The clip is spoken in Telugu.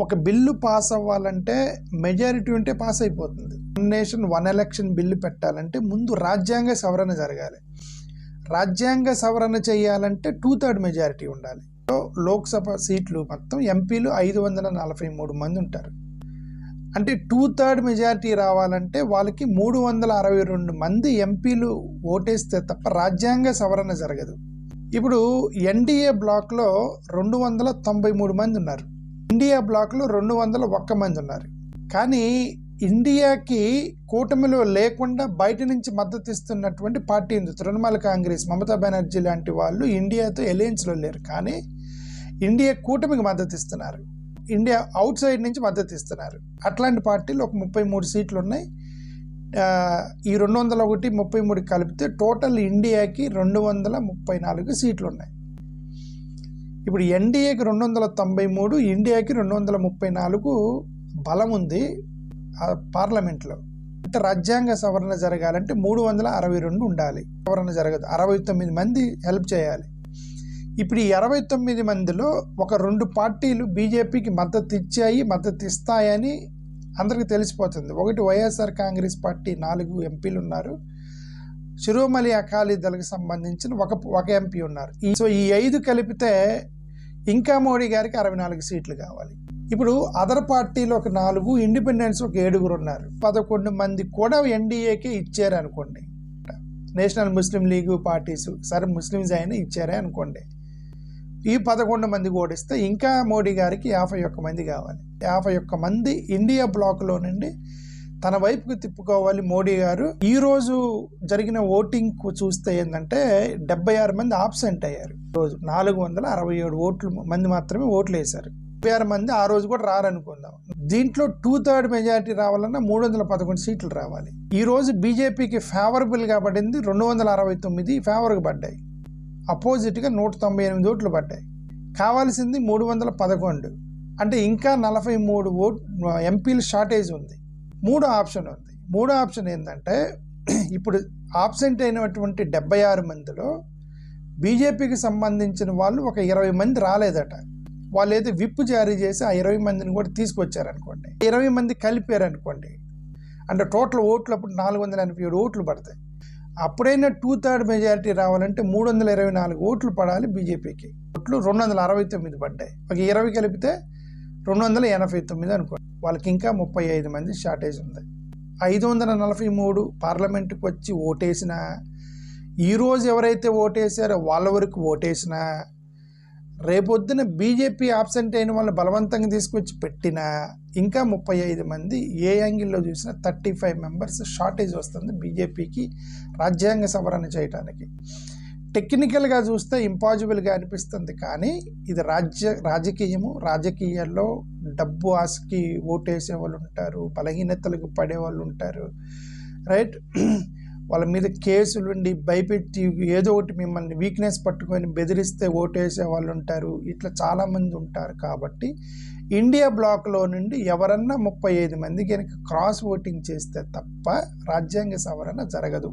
ఒక బిల్లు పాస్ అవ్వాలంటే మెజారిటీ ఉంటే పాస్ అయిపోతుంది. One nation one election bill పెట్టాలంటే ముందు రాజ్యాంగ సవరణ జరగాలి. రాజ్యాంగ సవరణ చేయాలంటే 2/3 మెజారిటీ ఉండాలి. లోక్సభ సీట్లు మొత్తం ఎంపీలు 543 మంది ఉంటారు. అంటే 2/3 మెజారిటీ రావాలంటే వాళ్ళకి 362 మంది ఎంపీలు ఓటేస్తే తప్ప రాజ్యాంగ సవరణ జరగదు. ఇప్పుడు ఎన్డీఏ బ్లాక్లో 293 మంది ఉన్నారు. ఇండియా బ్లాక్లో 201 మంది ఉన్నారు. కానీ ఇండియాకి కూటమిలో లేకుండా బయట నుంచి మద్దతు ఇస్తున్నటువంటి పార్టీ ఉంది. తృణమూల్ కాంగ్రెస్, మమతా బెనర్జీ లాంటి వాళ్ళు ఇండియాతో ఎలయన్స్లో లేరు. కానీ ఇండియా కూటమికి మద్దతు ఇస్తున్నారు. ఇండియా అవుట్ సైడ్ నుంచి మద్దతు ఇస్తున్నారు. అట్లాంటి పార్టీలు ఒక 33 సీట్లు ఉన్నాయి. ఈ 201, 33 కలిపితే టోటల్ ఇండియాకి 234 సీట్లు ఉన్నాయి. ఇప్పుడు ఎన్డీఏకి 293, ఇండియాకి 234 బలం ఉంది పార్లమెంట్లో. అంటే రాజ్యాంగ సవరణ జరగాలంటే 362 ఉండాలి. సవరణ జరగదు. 69 మంది హెల్ప్ చేయాలి. ఇప్పుడు ఈ 69 మందిలో ఒక 2 పార్టీలు బీజేపీకి మద్దతు ఇస్తాయని అందరికీ తెలిసిపోతుంది. ఒకటి వైఎస్ఆర్ కాంగ్రెస్ పార్టీ 4 ఎంపీలు ఉన్నారు. శిరోమణి అకాలీ దళకు సంబంధించిన ఒక ఎంపీ ఉన్నారు. సో ఈ 5 కలిపితే ఇంకా మోడీ గారికి 64 సీట్లు కావాలి. ఇప్పుడు అదర్ పార్టీలు ఒక 4, ఇండిపెండెన్స్ ఒక 7 ఉన్నారు. 11 మంది కూడా ఎన్డీఏకే ఇచ్చారు అనుకోండి. నేషనల్ ముస్లిం లీగ్ పార్టీస్ సరే ముస్లిమ్స్ అయినా ఇచ్చారే అనుకోండి. ఈ 11 మంది ఓడిస్తే ఇంకా మోడీ గారికి 51 మంది కావాలి. 51 మంది ఇండియా బ్లాక్లో నుండి తన వైపుకు తిప్పుకోవాలి మోడీ గారు. ఈరోజు జరిగిన ఓటింగ్ చూస్తే ఏంటంటే 76 మంది ఆబ్సెంట్ అయ్యారు. రోజు 467 మంది మాత్రమే ఓట్లు వేశారు. 76 మంది ఆ రోజు కూడా రారనుకుందాం. దీంట్లో 2/3 మెజారిటీ రావాలన్నా 311 సీట్లు రావాలి. ఈ రోజు బీజేపీకి ఫేవరబుల్గా పడింది 269 ఫేవర్గా పడ్డాయి. అపోజిట్గా 198 ఓట్లు పడ్డాయి. కావాల్సింది 311. అంటే ఇంకా 43 ఎంపీలు షార్టేజ్ ఉంది. 3 ఆప్షన్ ఉంది. 3 ఆప్షన్ ఏంటంటే ఇప్పుడు ఆబ్సెంట్ అయినటువంటి 76 మందిలో బీజేపీకి సంబంధించిన వాళ్ళు ఒక 20 మంది రాలేదట. వాళ్ళు అయితే విప్ జారీ చేసి ఆ 20 మందిని కూడా తీసుకొచ్చారనుకోండి. 20 మంది కలిపారనుకోండి, అంటే టోటల్ ఓట్లు అప్పుడు 487 ఓట్లు పడతాయి. అప్పుడైనా 2/3 మెజారిటీ రావాలంటే 324 ఓట్లు పడాలి బీజేపీకి. ఓట్లు 269 పడ్డాయి. ఒక 20 కలిపితే 289 అనుకోండి. వాళ్ళకి ఇంకా 35 మంది షార్టేజ్ ఉంది. 543 పార్లమెంటుకు వచ్చి ఓటేసినా, ఈరోజు ఎవరైతే ఓటేసారో వాళ్ళ వరకు ఓటేసినా, రేపొద్దున బీజేపీ ఆబ్సెంట్ అయిన వాళ్ళని బలవంతంగా తీసుకొచ్చి పెట్టినా ఇంకా 35 మంది ఏ యాంగిల్లో చూసినా 35 మెంబర్స్ షార్టేజ్ వస్తుంది బీజేపీకి రాజ్యాంగ సవరణ చేయడానికి. టెక్నికల్గా చూస్తే ఇంపాసిబుల్గా అనిపిస్తుంది. కానీ ఇది రాజకీయాల్లో డబ్బు ఆశకి ఓటేసే వాళ్ళు ఉంటారు, బలహీనతలకు పడే వాళ్ళు ఉంటారు, రైట్. వాళ్ళ మీద కేసులు ఉండి భయపెట్టి ఏదో ఒకటి మిమ్మల్ని వీక్నెస్ పట్టుకొని బెదిరిస్తే ఓటేసే వాళ్ళు ఉంటారు. ఇట్లా చాలామంది ఉంటారు. కాబట్టి ఇండియా బ్లాక్లో నుండి ఎవరన్నా 35 మంది కనుక క్రాస్ ఓటింగ్ చేస్తే తప్ప రాజ్యాంగ సవరణ జరగదు.